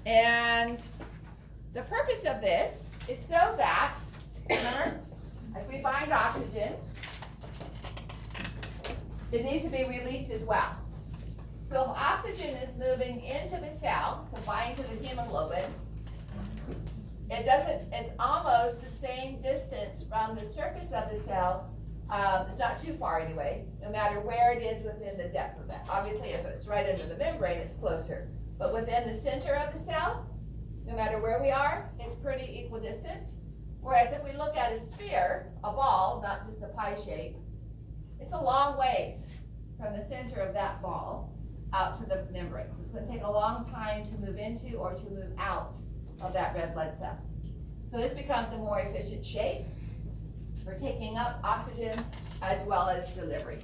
And the purpose of this is so that, remember, as we bind oxygen, it needs to be released as well. So if oxygen is moving into the cell to bind to the hemoglobin, it's almost the same distance from the surface of the cell. It's not too far anyway, no matter where it is within the depth of that. Obviously, if it's right under the membrane, it's closer. But within the center of the cell, no matter where we are, it's pretty equidistant. Whereas if we look at a sphere, a ball, not just a pie shape, it's a long ways from the center of that ball out to the membrane. So it's going to take a long time to move into or to move out of that red blood cell. So this becomes a more efficient shape for taking up oxygen as well as delivery.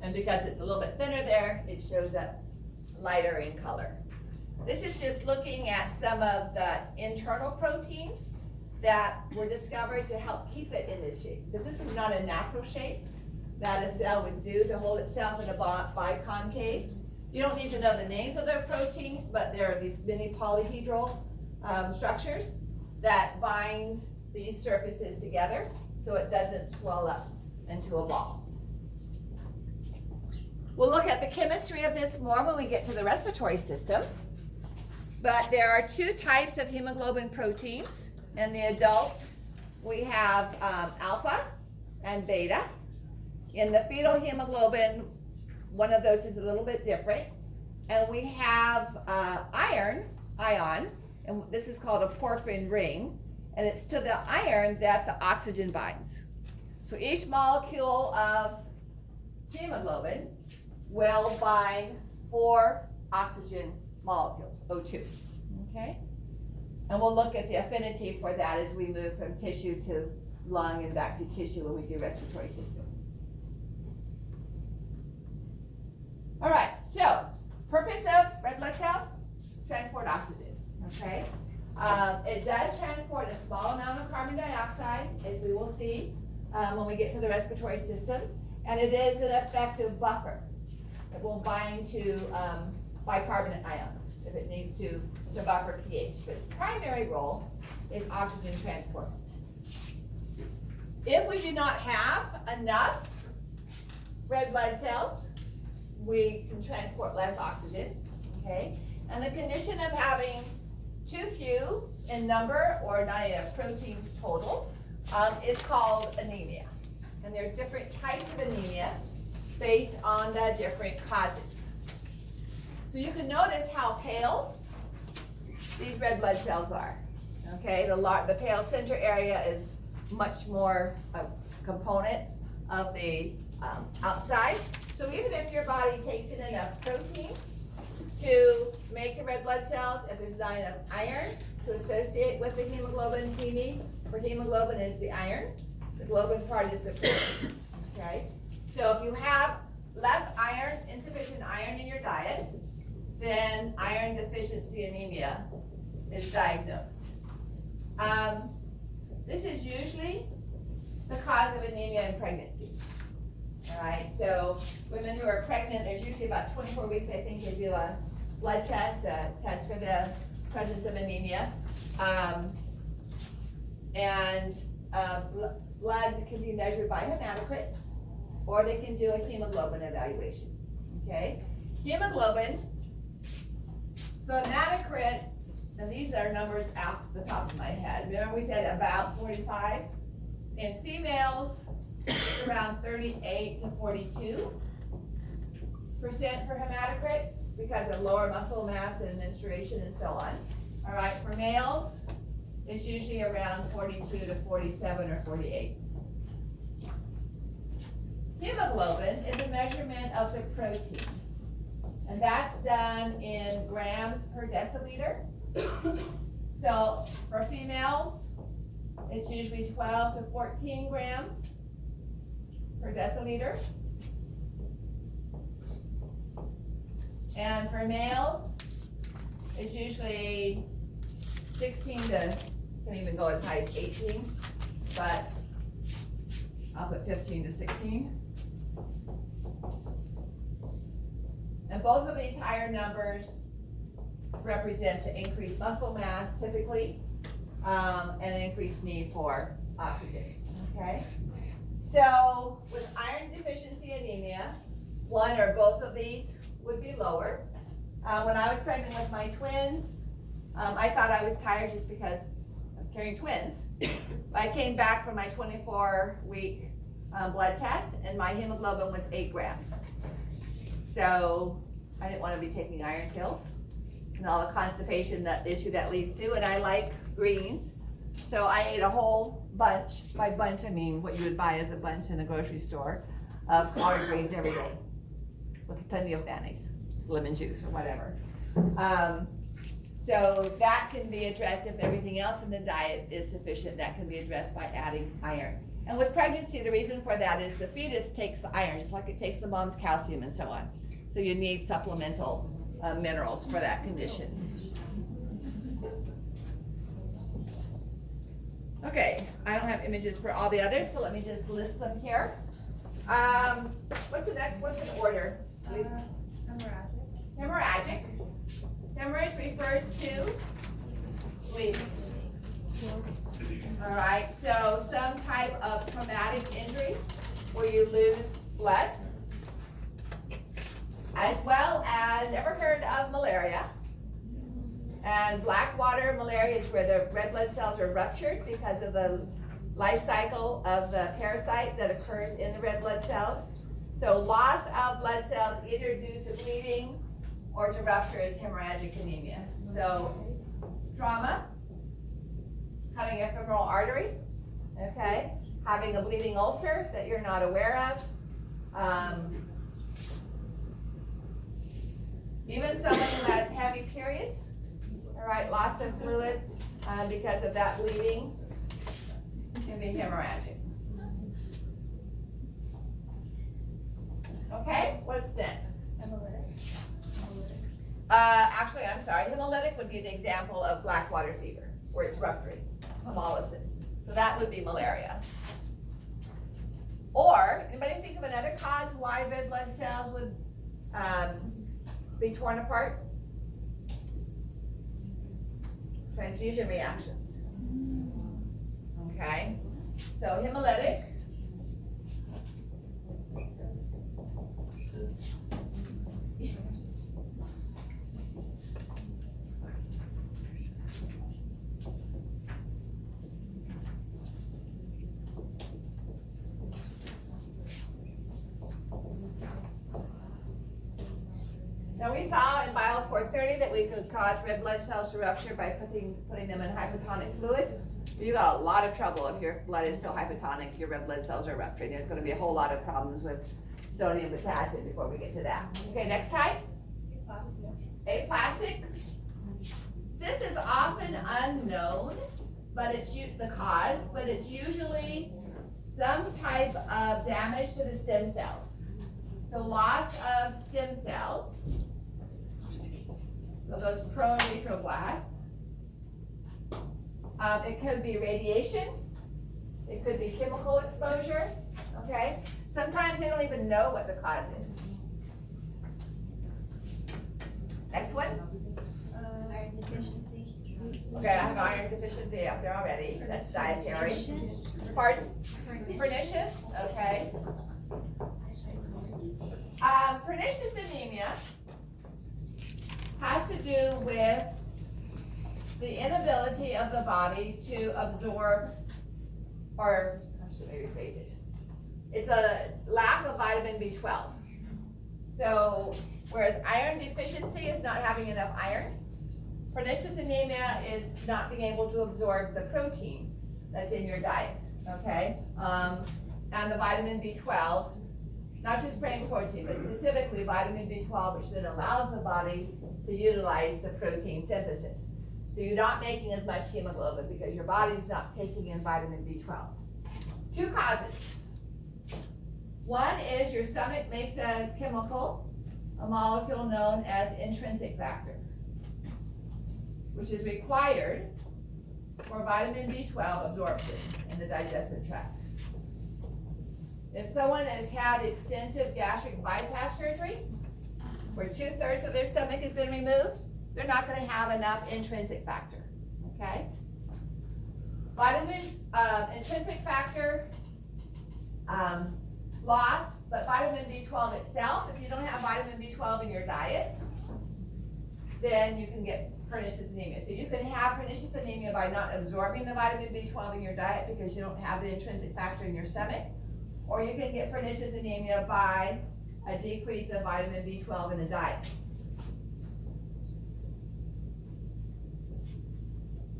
And because it's a little bit thinner there, it shows up lighter in color. This is just looking at some of the internal proteins that were discovered to help keep it in this shape. Because this is not a natural shape that a cell would do to hold itself in a biconcave. You don't need to know the names of their proteins, but there are these mini polyhedral structures that bind these surfaces together so it doesn't swell up into a ball. We'll look at the chemistry of this more when we get to the respiratory system. But there are two types of hemoglobin proteins. In the adult, we have alpha and beta. In the fetal hemoglobin, one of those is a little bit different. And we have ion, and this is called a porphyrin ring. And it's to the iron that the oxygen binds. So each molecule of hemoglobin will bind 4 oxygen molecules, O2, okay? And we'll look at the affinity for that as we move from tissue to lung and back to tissue when we do respiratory system. All right, so purpose of red blood cells, transport oxygen, okay? It does transport a small amount of carbon dioxide, as we will see when we get to the respiratory system, and it is an effective buffer. It will bind to bicarbonate ions if it needs to buffer pH. But its primary role is oxygen transport. If we do not have enough red blood cells, we can transport less oxygen, okay? And the condition of having too few in number or not enough proteins total is called anemia. And there's different types of anemia based on the different causes. So you can notice how pale these red blood cells are. Okay, the pale center area is much more a component of the outside. So even if your body takes in enough protein to make the red blood cells, if there's not enough iron to associate with the hemoglobin, Heme for hemoglobin is the iron. The globin part is the protein. Okay? So if you have less iron, insufficient iron in your diet, then iron deficiency anemia is diagnosed. This is usually the cause of anemia in pregnancy. All right, so women who are pregnant, there's usually about 24 weeks, I think, they do a blood test, for the presence of anemia. Blood can be measured by hematocrit, or they can do a hemoglobin evaluation, okay? Hemoglobin, so hematocrit, and these are numbers off the top of my head. Remember we said about 45? In females, it's around 38 to 42% for hematocrit because of lower muscle mass and menstruation and so on. All right, for males, it's usually around 42 to 47 or 48. Hemoglobin is a measurement of the protein, and that's done in grams per deciliter. So for females, it's usually 12 to 14 grams per deciliter. And for males, it's usually 16 to, can even go as high as 18, but I'll put 15 to 16. And both of these higher numbers represents an increased muscle mass typically, and an increased need for oxygen, okay? So with iron deficiency anemia, one or both of these would be lower. When I was pregnant with my twins, I thought I was tired just because I was carrying twins. I came back from my 24-week blood test, and my hemoglobin was 8 grams. So I didn't want to be taking iron pills and all the constipation issue that leads to, and I like greens. So I ate a whole bunch, by bunch I mean what you would buy as a bunch in the grocery store, of collard greens every day with plenty of mayonnaise, lemon juice or whatever. So that can be addressed if everything else in the diet is sufficient. That can be addressed by adding iron. And with pregnancy, the reason for that is the fetus takes the iron, just like it takes the mom's calcium and so on. So you need supplemental minerals for that condition. Okay, I don't have images for all the others, so let me just list them here. What's the next? What's in order? Hemorrhagic. Hemorrhage refers to bleeding. All right, so some type of traumatic injury where you lose blood, as well as, ever heard of malaria? And black water malaria is where the red blood cells are ruptured because of the life cycle of the parasite that occurs in the red blood cells. So loss of blood cells either due to bleeding or to rupture is hemorrhagic anemia. So trauma, cutting a femoral artery, okay? Having a bleeding ulcer that you're not aware of. Even someone who has heavy periods, all right, lots of fluids because of that bleeding can be hemorrhagic. Okay, what's next? Actually, I'm sorry, hemolytic would be the example of black water fever, where it's rupturing, hemolysis. So that would be malaria. Or, anybody think of another cause why red blood cells would be torn apart? Transfusion reactions. Okay, so hemolytic. Now we saw in Bio 430 that we could cause red blood cells to rupture by putting them in hypotonic fluid. You got a lot of trouble if your blood is so hypotonic, your red blood cells are rupturing. There's going to be a whole lot of problems with sodium and potassium before we get to that. Okay, next type. Aplastic. This is often unknown, but it's the cause, but it's usually some type of damage to the stem cells. So loss of stem cells. So those pro-nitroblasts. It could be radiation. It could be chemical exposure. Okay. Sometimes they don't even know what the cause is. Next one. Iron deficiency. Okay, I have iron deficiency up there already. That's dietary. Pardon? Pernicious. Okay. Pernicious anemia has to do with the inability of the body to absorb, or I should maybe rephrase it. It's a lack of vitamin B12. So, whereas iron deficiency is not having enough iron, pernicious anemia is not being able to absorb the protein that's in your diet, okay? And the vitamin B12, not just brain protein, but specifically vitamin B12, which then allows the body to utilize the protein synthesis. So you're not making as much hemoglobin because your body's not taking in vitamin B12. Two causes. One is your stomach makes a chemical, a molecule known as intrinsic factor, which is required for vitamin B12 absorption in the digestive tract. If someone has had extensive gastric bypass surgery, where 2/3 of their stomach has been removed, they're not gonna have enough intrinsic factor, okay? Vitamin, intrinsic factor, lost, but vitamin B12 itself, if you don't have vitamin B12 in your diet, then you can get pernicious anemia. So you can have pernicious anemia by not absorbing the vitamin B12 in your diet because you don't have the intrinsic factor in your stomach, or you can get pernicious anemia by a decrease of vitamin B12 in the diet.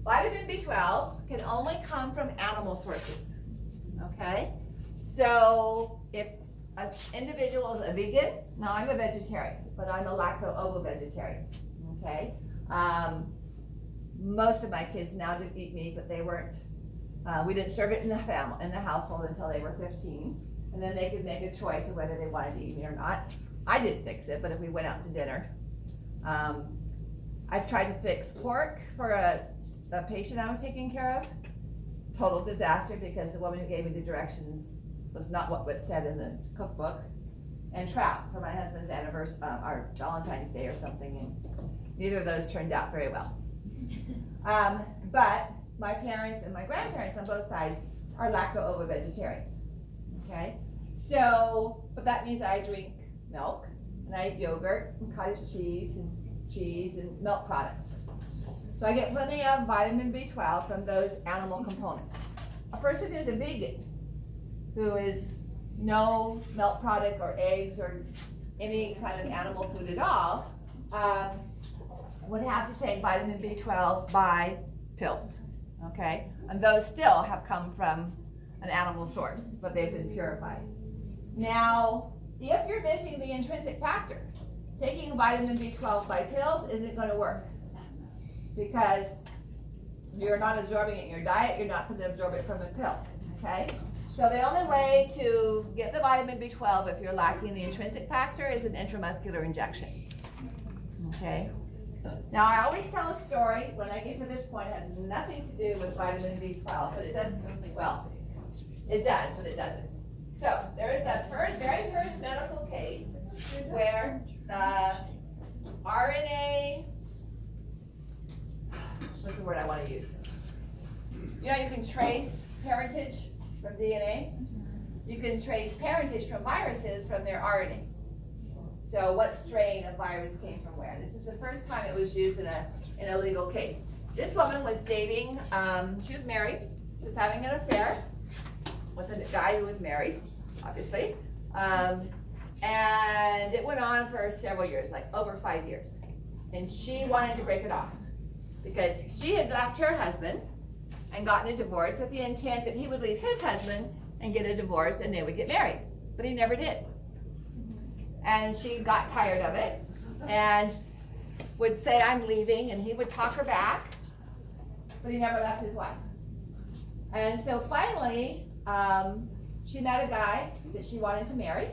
Vitamin B12 can only come from animal sources, okay? So if an individual is a vegan, now I'm a vegetarian, but I'm a lacto-ovo-vegetarian, okay? Most of my kids now do eat meat, but they weren't, we didn't serve it in the household until they were 15, and then they could make a choice of whether they wanted to eat meat or not. I didn't fix it, but if we went out to dinner, I've tried to fix pork for a patient I was taking care of. Total disaster because the woman who gave me the directions was not what was said in the cookbook. And trout for my husband's anniversary, our Valentine's Day or something, and neither of those turned out very well. But my parents and my grandparents on both sides are lacto-ovo vegetarians, okay? So, but that means I drink milk, and I eat yogurt, and cottage cheese, and milk products. So I get plenty of vitamin B12 from those animal components. A person who's a vegan, who is no milk product or eggs or any kind of animal food at all, would have to take vitamin B12 by pills, okay? And those still have come from an animal source, but they've been purified. Now, if you're missing the intrinsic factor, taking vitamin B12 by pills isn't going to work because you're not absorbing it in your diet, you're not going to absorb it from a pill, okay? So the only way to get the vitamin B12 if you're lacking the intrinsic factor is an intramuscular injection, okay? Now I always tell a story when I get to this point. It has nothing to do with vitamin B12, but it does, well, it does, but it doesn't. So there is a very first medical case where RNA, what's the word I want to use? You know, you can trace parentage from DNA. You can trace parentage from viruses from their RNA. So what strain of virus came from where? This is the first time it was used in a legal case. This woman was dating, she was married, she was having an affair with a guy who was married, obviously. And it went on for several years, like over 5 years. And she wanted to break it off because she had left her husband and gotten a divorce with the intent that he would leave his husband and get a divorce and they would get married. But he never did. And she got tired of it and would say, I'm leaving, and he would talk her back, but he never left his wife. And so finally, she met a guy that she wanted to marry,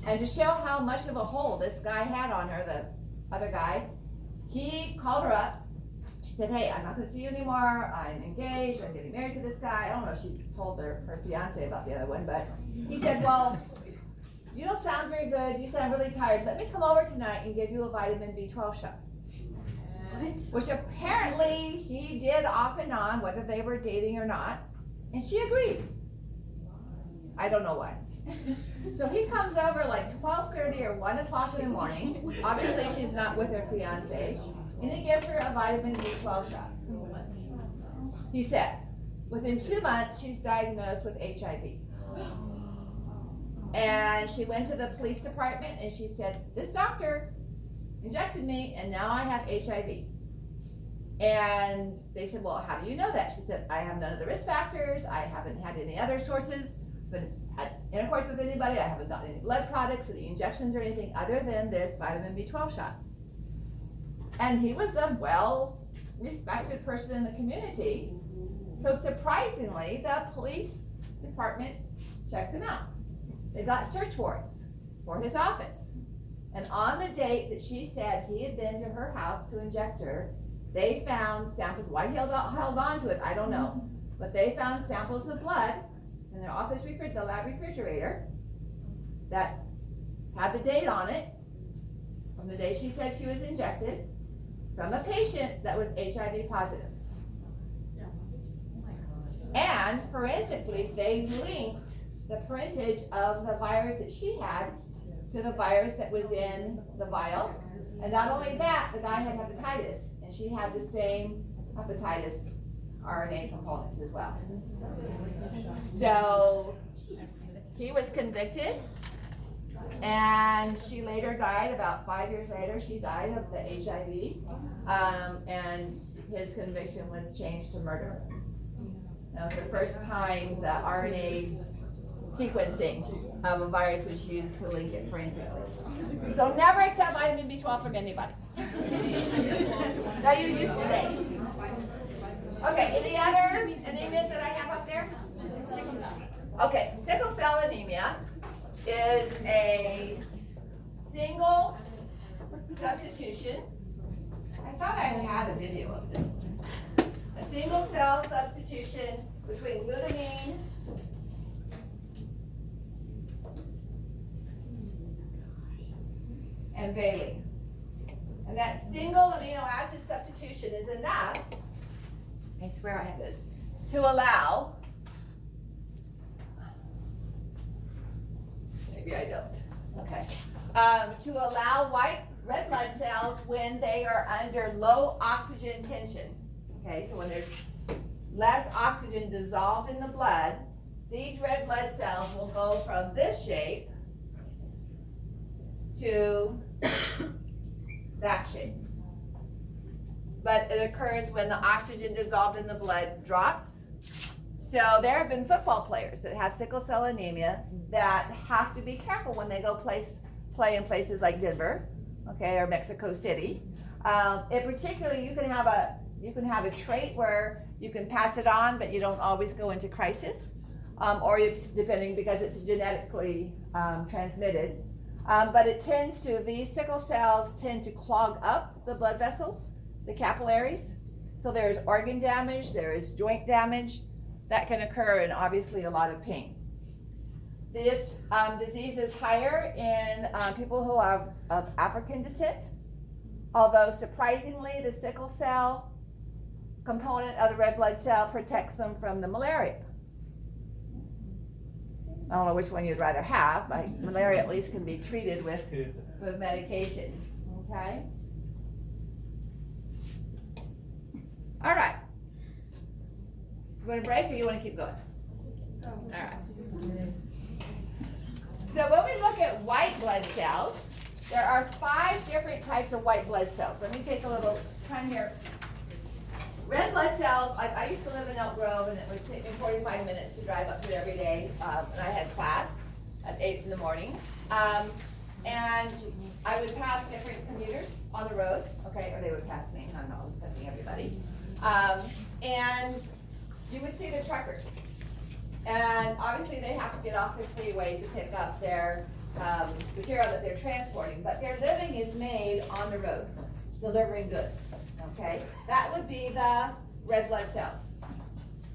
and to show how much of a hold this guy had on her, the other guy, he called her up. She said, hey, I'm not going to see you anymore. I'm engaged. I'm getting married to this guy. I don't know if she told her fiance about the other one, but he said, well, you don't sound very good. You sound really tired. Let me come over tonight and give you a vitamin B12 shot. What? Which apparently he did off and on, whether they were dating or not. And she agreed. I don't know why. So he comes over like 12:30 or 1 o'clock in the morning. Obviously she's not with her fiance. And he gives her a vitamin B12 shot. He said, within 2 months, she's diagnosed with HIV. And she went to the police department and she said, this doctor injected me and now I have HIV. And they said, well, how do you know that? She said, I have none of the risk factors. I haven't had any other sources, but had intercourse with anybody. I haven't gotten any blood products, any injections or anything other than this vitamin B12 shot. And he was a well-respected person in the community. So surprisingly, the police department checked him out. They got search warrants for his office. And on the date that she said he had been to her house to inject her, they found samples. Why he held on to it, I don't know. But they found samples of blood in their office the lab refrigerator that had the date on it from the day she said she was injected. from a patient that was HIV positive. And forensically, they linked the printage of the virus that she had to the virus that was in the vial. And not only that, the guy had hepatitis, and she had the same hepatitis RNA components as well. So he was convicted, and she later died. About 5 years later, she died of the HIV, and his conviction was changed to murder. That was the first time the RNA sequencing of a virus was used to link it forensically. So never accept vitamin B12 from anybody. That you use today. Okay, any other anemias that I have up there? Okay, sickle cell anemia is a single substitution. I thought I had a video of this. A single cell substitution between glutamine and valine. And that single amino acid substitution is enough, I swear I have this, to allow, maybe I don't, okay, to allow red blood cells when they are under low oxygen tension. Okay, so when there's less oxygen dissolved in the blood, these red blood cells will go from this shape to that shape. But it occurs when the oxygen dissolved in the blood drops. So there have been football players that have sickle cell anemia that have to be careful when they go play in places like Denver, okay, or Mexico City. In particular, you can have a trait where you can pass it on, but you don't always go into crisis, or depending, because it's genetically transmitted. But these sickle cells tend to clog up the blood vessels, the capillaries. So there's organ damage, there is joint damage that can occur, and obviously a lot of pain. This disease is higher in people who are of African descent, although surprisingly the sickle cell component of the red blood cell protects them from the malaria. I don't know which one you'd rather have, but malaria at least can be treated with medication, okay? All right. You want to break or you want to keep going? All right. So when we look at white blood cells, there are 5 different types of white blood cells. Let me take a little time here. Red blood cells, I used to live in Elk Grove, and it would take me 45 minutes to drive up here every day, and I had class at 8 in the morning. And I would pass different commuters on the road, okay, or they would pass me, I'm not always passing everybody. And you would see the truckers. And obviously they have to get off the freeway to pick up their material that they're transporting, but their living is made on the road, delivering goods. Okay, that would be the red blood cells.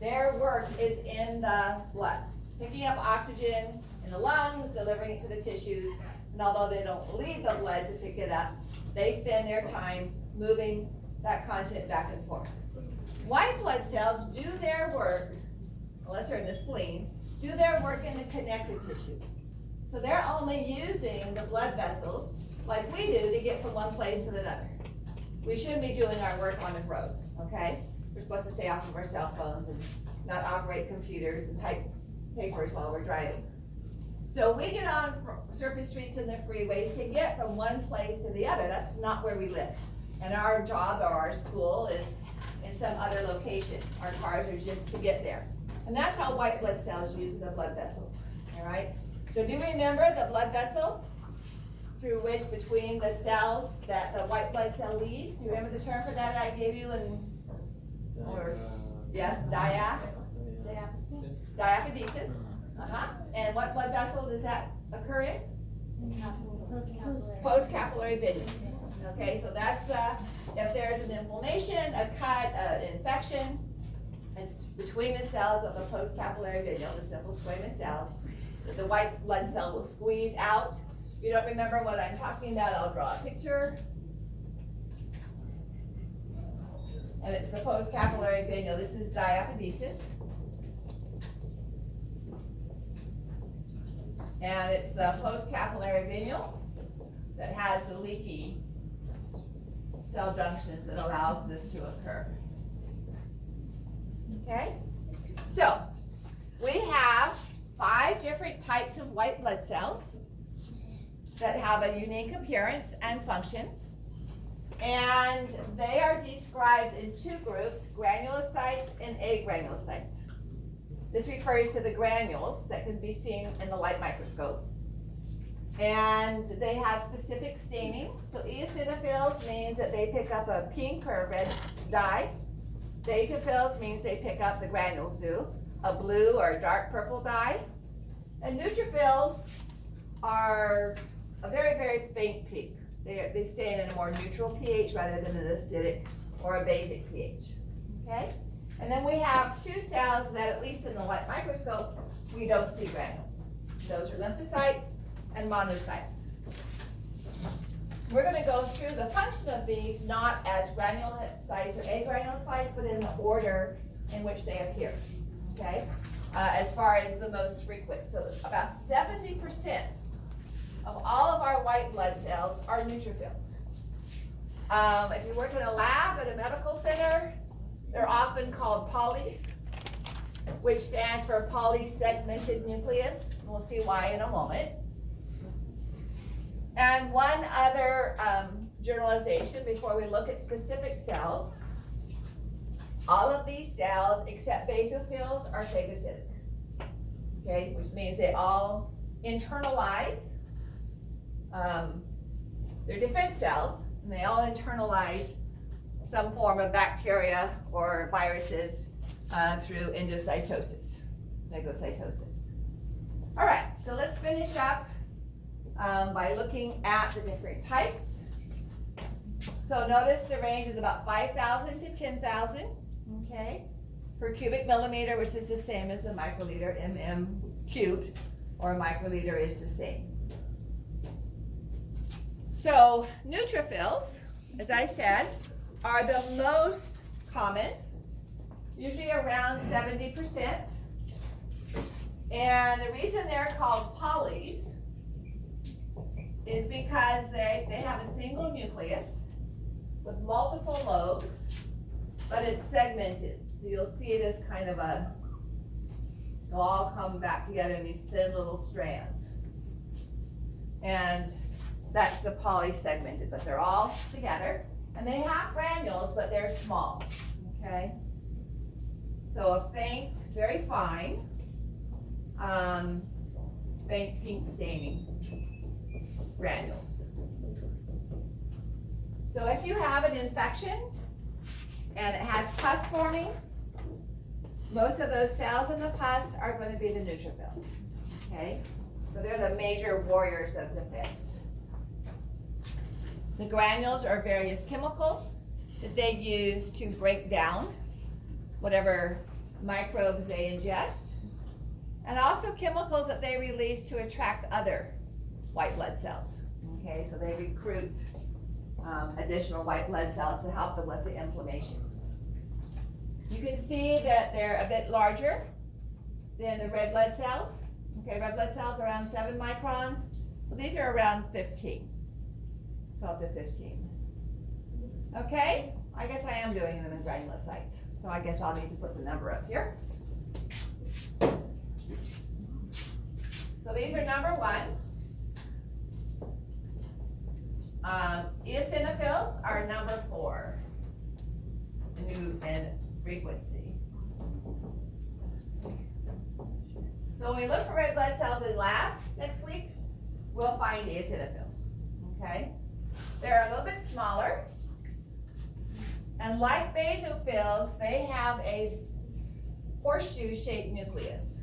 Their work is in the blood, picking up oxygen in the lungs, delivering it to the tissues, and although they don't leave the blood to pick it up, they spend their time moving that content back and forth. White blood cells do their work, unless they're in the spleen, do their work in the connective tissue. So they're only using the blood vessels, like we do, to get from one place to another. We shouldn't be doing our work on the road, okay? We're supposed to stay off of our cell phones and not operate computers and type papers while we're driving. So we get on surface streets and the freeways to get from one place to the other. That's not where we live. And our job or our school is in some other location. Our cars are just to get there. And that's how white blood cells use the blood vessel, all right? So do you remember the blood vessel through which between the cells that the white blood cell leaves? Do you remember the term for that I gave you yes, diaphoresis. And what blood vessel does that occur in? Post-capillary vein. Okay, so that's if there's an inflammation, a cut, an infection, it's between the cells of the post-capillary vein, the simple squamous cells, the white blood cell will squeeze out. If you don't remember what I'm talking about, I'll draw a picture. and it's the postcapillary venule. This is diapedesis. And it's the postcapillary venule that has the leaky cell junctions that allows this to occur. Okay? So, we have 5 different types of white blood cells that have a unique appearance and function. And they are described in 2 groups, granulocytes and agranulocytes. This refers to the granules that can be seen in the light microscope. And they have specific staining. So eosinophils means that they pick up a pink or a red dye. Basophils means they pick up, the granules do, a blue or a dark purple dye. And neutrophils are a very, very faint pink. They stay in a more neutral pH rather than an acidic or a basic pH. Okay? And then we have 2 cells that, at least in the light microscope, we don't see granules. Those are lymphocytes and monocytes. We're going to go through the function of these not as granulocytes or agranulocytes, but in the order in which they appear. Okay? As far as the most frequent. So about 70% of all of our white blood cells are neutrophils. If you work in a lab at a medical center, they're often called polys, which stands for polysegmented nucleus. We'll see why in a moment. And one other generalization before we look at specific cells. All of these cells, except basophils, are phagocytic. Okay, which means they all internalize. They're defense cells, and they all internalize some form of bacteria or viruses through endocytosis, phagocytosis. All right, so let's finish up by looking at the different types. So notice the range is about 5,000 to 10,000, okay, per cubic millimeter, which is the same as a microliter, mm cubed, or a microliter is the same. So neutrophils, as I said, are the most common, usually around 70%. And the reason they're called polys is because they have a single nucleus with multiple lobes, but it's segmented. So you'll see it as kind of they'll all come back together in these thin little strands. And that's the polysegmented, but they're all together. And they have granules, but they're small, okay? So a faint, very fine, faint pink staining granules. So if you have an infection and it has pus forming, most of those cells in the pus are going to be the neutrophils, okay? So they're the major warriors of defense. The granules are various chemicals that they use to break down whatever microbes they ingest, and also chemicals that they release to attract other white blood cells. Okay, so they recruit additional white blood cells to help them with the inflammation. You can see that they're a bit larger than the red blood cells. Okay, red blood cells are around 7 microns. Well, these are around 15. 12 to 15. Okay, I guess I am doing them in granulocytes. So I guess I'll need to put the number up here. So these are number 1. Eosinophils are number 4 in frequency. So when we look for red blood cells in lab next week, we'll find eosinophils. Okay? They're a little bit smaller. And like basophils, they have a horseshoe-shaped nucleus.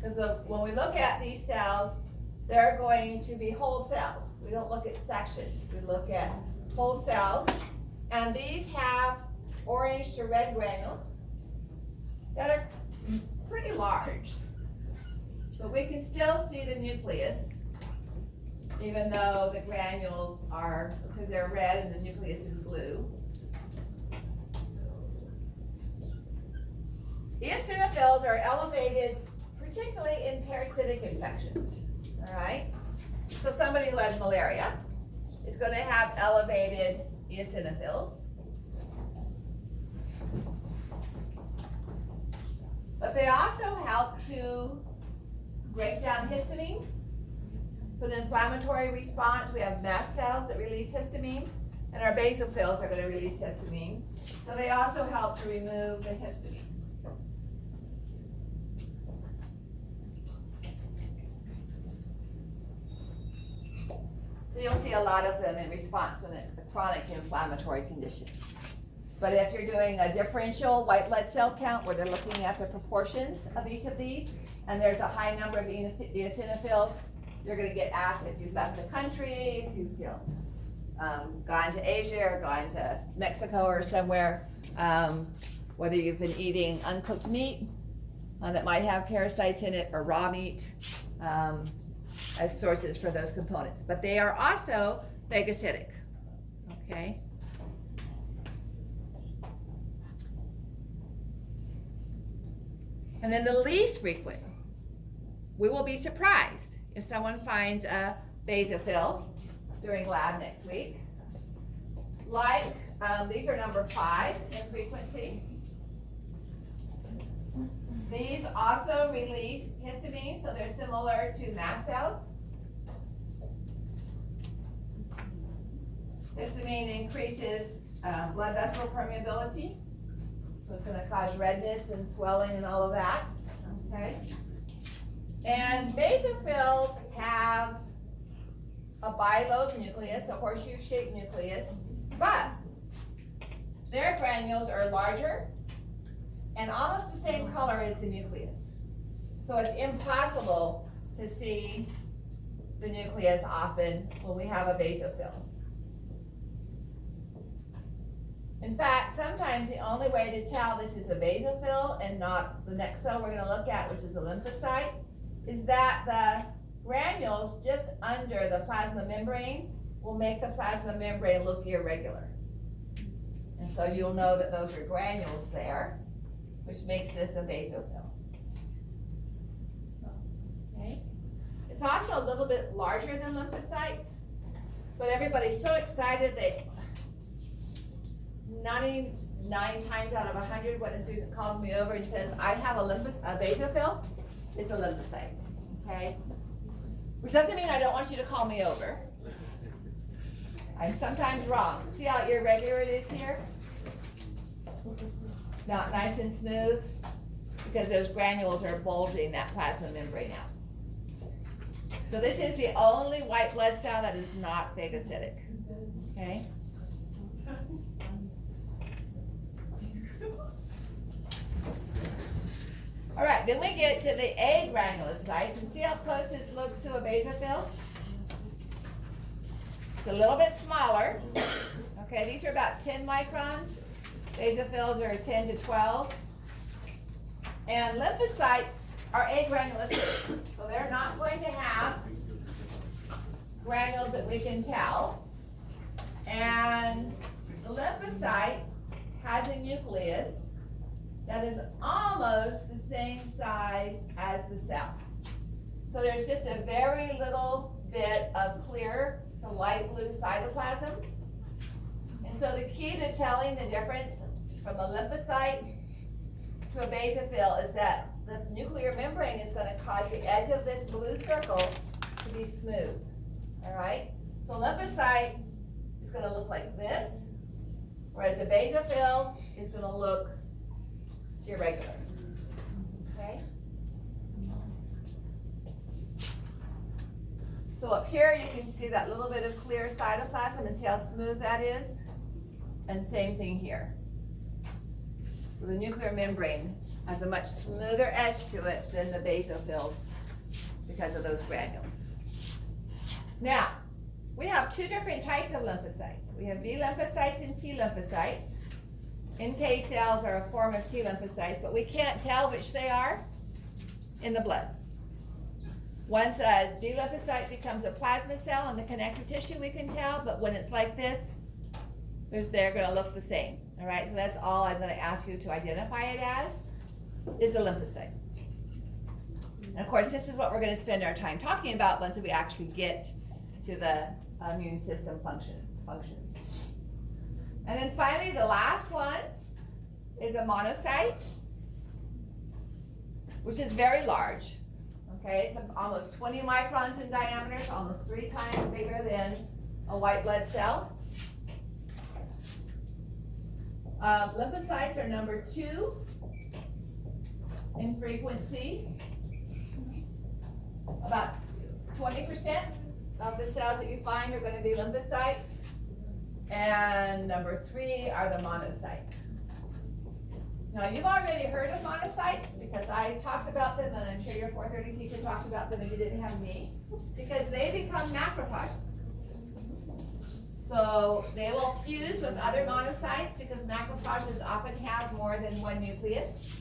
So when we look at these cells, they're going to be whole cells. We don't look at sections. We look at whole cells. And these have orange to red granules that are pretty large. But we can still see the nucleus even though the granules are, because they're red and the nucleus is blue. Eosinophils are elevated, particularly in parasitic infections, all right? So somebody who has malaria is going to have elevated eosinophils. But they also help to break down histamine. For the inflammatory response, we have mast cells that release histamine, and our basophils are going to release histamine. So they also help to remove the histamine. So you'll see a lot of them in response to a chronic inflammatory condition. But if you're doing a differential white blood cell count where they're looking at the proportions of each of these, and there's a high number of eosinophils, you're gonna get asked if you've left the country, if you've gone to Asia or gone to Mexico or somewhere, whether you've been eating uncooked meat that might have parasites in it, or raw meat, as sources for those components. But they are also phagocytic, okay? And then the least frequent, we will be surprised if someone finds a basophil during lab next week. Like, these are number 5 in frequency. These also release histamine, so they're similar to mast cells. Histamine increases blood vessel permeability, so it's going to cause redness and swelling and all of that, okay? And basophils have a bilobed nucleus, a horseshoe-shaped nucleus, but their granules are larger and almost the same color as the nucleus. So it's impossible to see the nucleus often when we have a basophil. In fact, sometimes the only way to tell this is a basophil and not the next cell we're going to look at, which is a lymphocyte, is that the granules just under the plasma membrane will make the plasma membrane look irregular. And so you'll know that those are granules there, which makes this a basophil. Okay. It's also a little bit larger than lymphocytes, but everybody's so excited that 99 times out of 100 when a student calls me over and says, I have a basophil, it's a lymphocyte, okay? Which doesn't mean I don't want you to call me over. I'm sometimes wrong. See how irregular it is here? Not nice and smooth, because those granules are bulging that plasma membrane out. So this is the only white blood cell that is not phagocytic, okay? All right, then we get to the agranulocytes, and see how close this looks to a basophil? It's a little bit smaller. Okay, these are about 10 microns. Basophils are 10 to 12. And lymphocytes are agranulocytes, so they're not going to have granules that we can tell. And the lymphocyte has a nucleus that is almost the same size as the cell. So there's just a very little bit of clear to light blue cytoplasm. And so the key to telling the difference from a lymphocyte to a basophil is that the nuclear membrane is going to cause the edge of this blue circle to be smooth. All right? So lymphocyte is going to look like this, whereas a basophil is going to look irregular. Okay? So up here you can see that little bit of clear cytoplasm and see how smooth that is. And same thing here. So the nuclear membrane has a much smoother edge to it than the basophils because of those granules. Now, we have 2 different types of lymphocytes. We have B lymphocytes and T lymphocytes. NK cells are a form of T lymphocytes, but we can't tell which they are in the blood. Once a B lymphocyte becomes a plasma cell in the connective tissue, we can tell, but when it's like this, they're gonna look the same, all right? So that's all I'm gonna ask you to identify it as, is a lymphocyte. And of course, this is what we're gonna spend our time talking about once we actually get to the immune system function. And then finally, the last one is a monocyte, which is very large. Okay, it's almost 20 microns in diameter, it's almost 3 times bigger than a white blood cell. Lymphocytes are number 2 in frequency. About 20% of the cells that you find are going to be lymphocytes. And number 3 are the monocytes. Now, you've already heard of monocytes because I talked about them, and I'm sure your 430 teacher talked about them if you didn't have me, because they become macrophages. So they will fuse with other monocytes because macrophages often have more than one nucleus.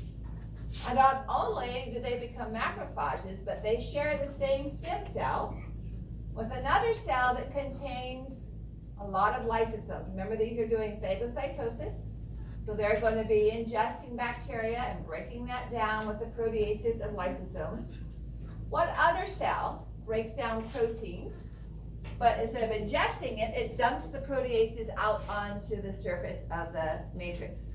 And not only do they become macrophages, but they share the same stem cell with another cell that contains a lot of lysosomes. Remember, these are doing phagocytosis. So they're going to be ingesting bacteria and breaking that down with the proteases of lysosomes. What other cell breaks down proteins, but instead of ingesting it, it dumps the proteases out onto the surface of the matrix?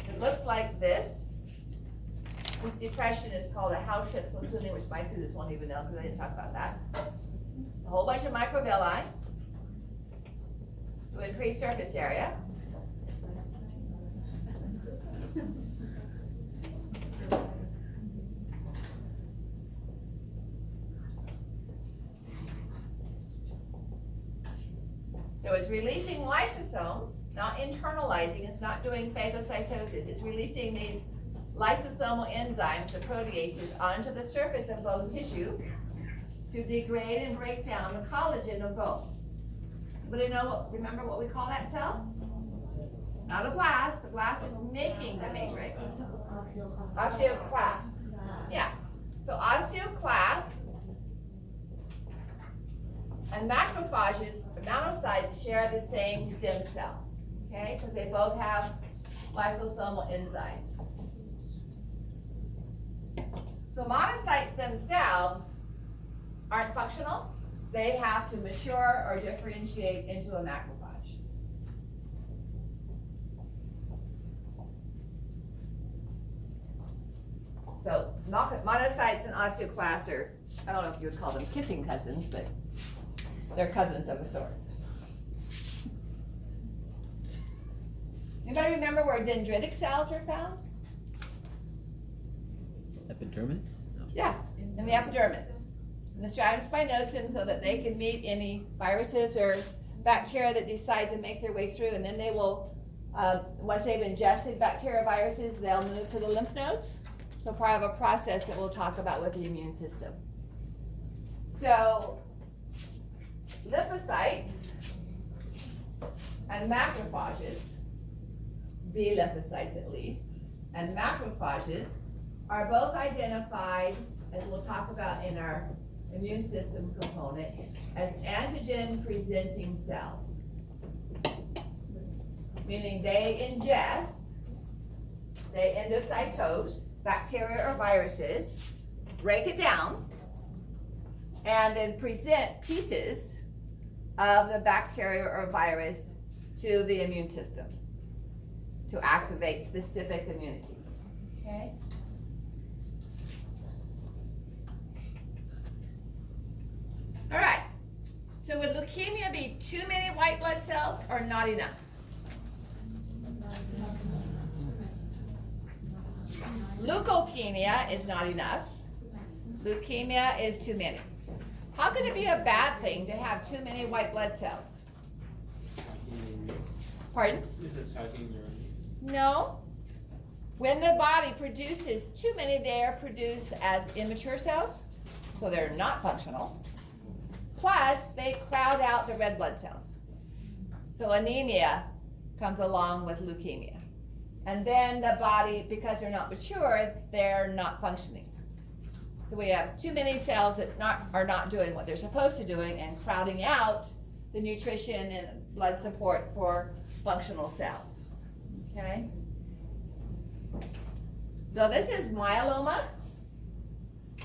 It looks like this. This depression is called a Hauschildt Platoon, which my students won't even know because I didn't talk about that. A whole bunch of microvilli to increase surface area. So it's releasing lysosomes, not internalizing, it's not doing phagocytosis, it's releasing these lysosomal enzymes, the proteases, onto the surface of bone tissue to degrade and break down the collagen of bone. Anybody remember what we call that cell? Not a blast. The blast is making the matrix. Osteoclast. Yeah. So osteoclast and macrophages, monocytes, share the same stem cell. Okay? Because they both have lysosomal enzymes. So monocytes themselves aren't functional. They have to mature or differentiate into a macrophage. So monocytes and osteoclasts are, I don't know if you would call them kissing cousins, but they're cousins of a sort. Anybody remember where dendritic cells are found? Epidermis? No. Yes, in the epidermis. In the stratum spinosum, so that they can meet any viruses or bacteria that decide to make their way through, and then they will, once they've ingested bacteria viruses, they'll move to the lymph nodes. So part of a process that we'll talk about with the immune system. So lymphocytes and macrophages, B lymphocytes at least, and macrophages are both identified, as we'll talk about in our immune system component, as antigen-presenting cells. Meaning they ingest, they endocytose bacteria or viruses, break it down, and then present pieces of the bacteria or virus to the immune system to activate specific immunity. Okay? All right. So would leukemia be too many white blood cells or not enough? Leukopenia is not enough. Leukemia is too many. How can it be a bad thing to have too many white blood cells? Pardon? Is it attacking your immune? No. When the body produces too many, they are produced as immature cells, so they're not functional. Plus, they crowd out the red blood cells. So anemia comes along with leukemia. And then the body, because they're not mature, they're not functioning. So we have too many cells that are not doing what they're supposed to doing and crowding out the nutrition and blood support for functional cells. Okay? So this is myeloma.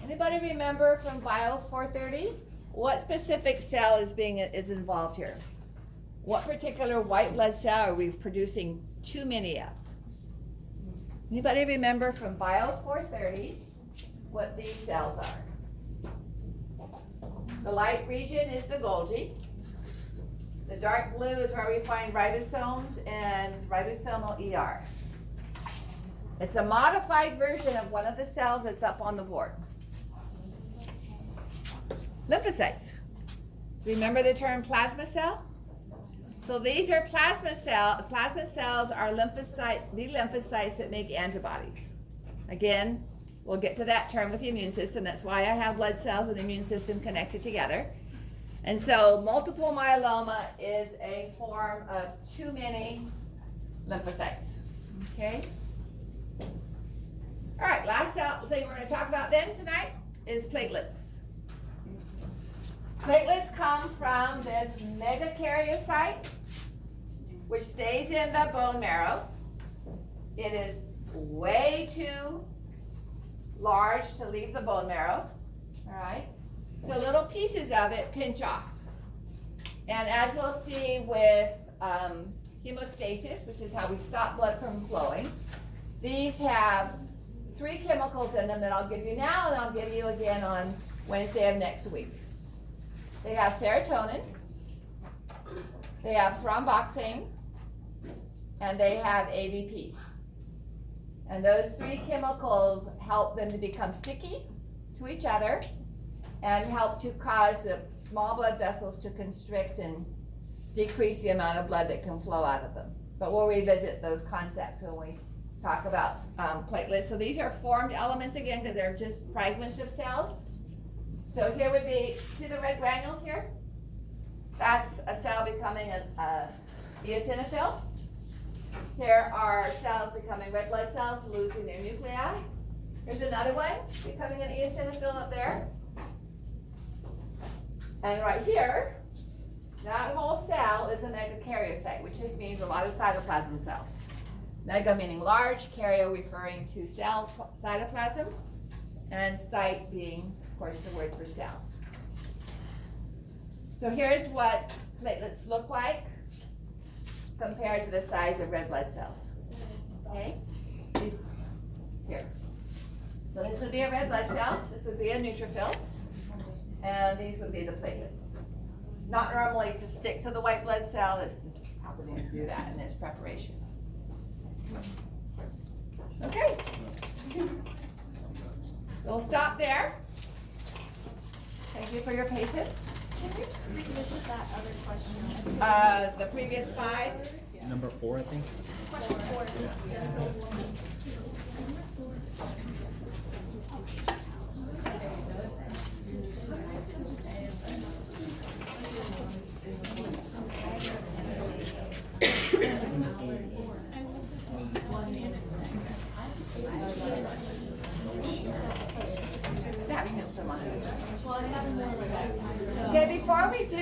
Anybody remember from Bio 430? What specific cell is involved here? What particular white blood cell are we producing too many of? Anybody remember from Bio 430 what these cells are? The light region is the Golgi. The dark blue is where we find ribosomes and ribosomal ER. It's a modified version of one of the cells that's up on the board. Lymphocytes. Remember the term plasma cell? So these are plasma cells. Plasma cells are the lymphocytes that make antibodies. Again, we'll get to that term with the immune system. That's why I have blood cells and the immune system connected together. And so multiple myeloma is a form of too many lymphocytes. Okay? All right, last thing we're going to talk about then tonight is platelets. Platelets come from this megakaryocyte, which stays in the bone marrow. It is way too large to leave the bone marrow. All right? So little pieces of it pinch off. And as we'll see with hemostasis, which is how we stop blood from flowing, these have 3 chemicals in them that I'll give you now and I'll give you again on Wednesday of next week. They have serotonin, they have thromboxane, and they have ABP. And those 3 chemicals help them to become sticky to each other and help to cause the small blood vessels to constrict and decrease the amount of blood that can flow out of them. But we'll revisit those concepts when we talk about platelets. So these are formed elements again because they're just fragments of cells. So here would be, see the red granules here? That's a cell becoming an eosinophil. Here are cells becoming red blood cells, losing their nuclei. Here's another one becoming an eosinophil up there. And right here, that whole cell is a megakaryocyte, which just means a lot of cytoplasm cells. Mega meaning large, karyo referring to cell cytoplasm, and cyte being, of course, the word for cell. So here's what platelets look like compared to the size of red blood cells. Okay? Here. So this would be a red blood cell, this would be a neutrophil, and these would be the platelets. Not normally to stick to the white blood cell, it's just happening to do that in this preparation. Okay. We'll stop there. Thank you for your patience. Can you revisit that other question? The previous 5. Number 4, I think. Question 4. Okay, before we do